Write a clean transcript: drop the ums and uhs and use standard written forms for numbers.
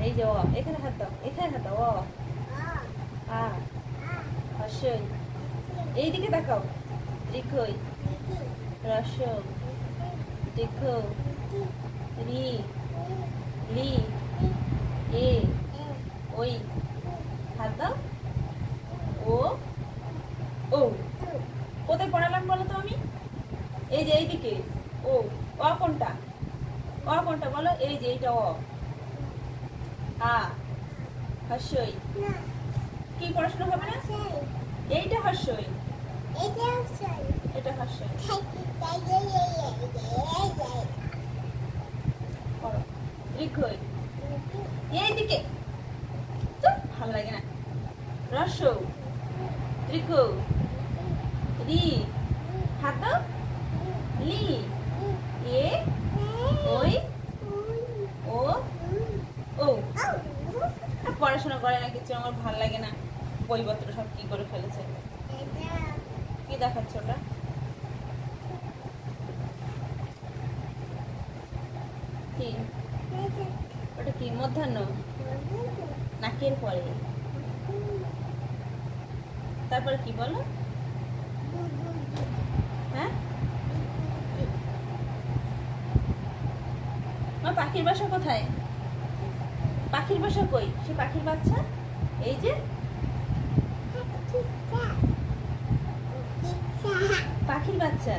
এই যে অ, এখানে হাত দাও, এখানে হাত দাও। অ আ হর্ষই, এইদিকে তাকাও। রিকই, রসৌ, দেখো, রি, লি, এ, ওই, হাত দাও। ও, ও। কোথায় পড়ালাম বলো তো আমি? এই যে এইদিকে। ও, অ কোনটা? অ কোনটা বলো? এই যে এইটা অ। আ হর্ষই। কি পড়াশোনা হবে না? এইটা হর্ষই, এটা হর্ষই। পড়ো। রিকই, এইদিকে। তো ভালো লাগে না। রসৌ, ত্রিকৌ, রি, হাত দাও। লি, এ, ওই, ও, ও। পড়াশোনা করে না কিছু, আমার ভালো লাগে না। বইপত্র সব কি করে ফেলেছে। কি দেখাচ্ছে ওটা? কি ওটা? কি মধ্যাহ্ন? নাকের পরে। তারপরে কি বলো? হ্যাঁ, আমার পাখির বাসা কোথায়? পাখির বাসা কই? সে পাখির বাচ্চা এই যে। পাখির বাচ্চা